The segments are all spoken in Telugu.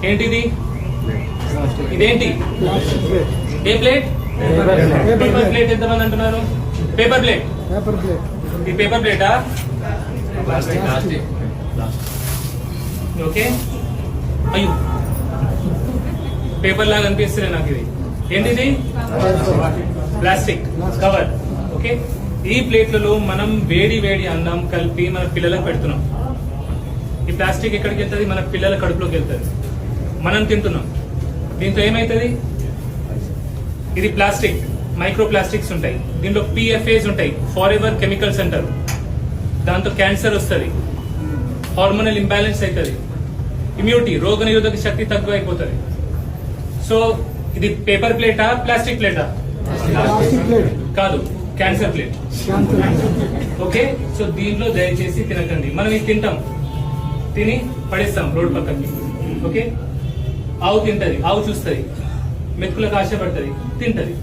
ఏంటిది? ఇదేంటి? ఏ ప్లేట్? Paper plate. ఎంతమంది అంటున్నారు? Paper plate. ఇది పేపర్ ప్లేటా? ఓకే. అయ్యో, పేపర్ లాగా అనిపిస్తుంది నాకు. ఇది ఏంటిది? Plastic cover. ఓకే. ఈ ప్లేట్లలో మనం వేడి వేడి అన్నం కలిపి మన పిల్లలకు పెడుతున్నాం. ఈ ప్లాస్టిక్ ఎక్కడికి వెళ్తుంది? మన పిల్లల కడుపులోకి వెళ్తుంది. మనం తింటున్నాం. దీంతో ఏమైతుంది? ఇది ప్లాస్టిక్, మైక్రో ప్లాస్టిక్స్ ఉంటాయి. దీంట్లో PFAs ఉంటాయి, ఫార్ ఎవర్ కెమికల్స్ అంటారు. దాంతో క్యాన్సర్ వస్తుంది, హార్మోనల్ ఇంబ్యాలెన్స్ అవుతుంది, ఇమ్యూనిటీ రోగ నిరోధక శక్తి తక్కువ అయిపోతుంది. సో ఇది పేపర్ ప్లేటా, ప్లాస్టిక్ ప్లేటా? కాదు, క్యాన్సర్ ప్లేట్. ఓకే. సో దీంట్లో దయచేసి తినకండి. మనం ఇది తింటాం, తిని పడేస్తాం రోడ్ పక్కకి. ఓకే. ఆవు తింటది, ఆవు చూస్తుంది, మెతుకులకు ఆశపడుతుంది, తింటది.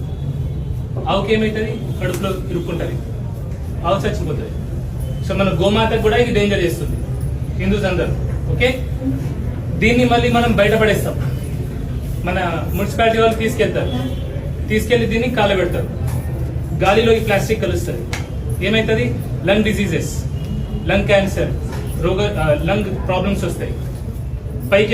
ఆవుకి ఏమైతుంది? కడుపులో ఇరుక్కుంటది, ఆవు చచ్చిపోతుంది. సో మన గోమాతకు కూడా ఇది డేంజర్ చేస్తుంది, హిందూస్ అందరూ. ఓకే. దీన్ని మళ్ళీ మనం బయటపడేస్తాం. మన మున్సిపాలిటీ వాళ్ళు తీసుకెళ్లి దీన్ని కాలబెడతారు. గాలిలో ఈ ప్లాస్టిక్ కలుస్తుంది. ఏమైతుంది? Lung diseases, lung cancer, lung problems వస్తాయి. పైకి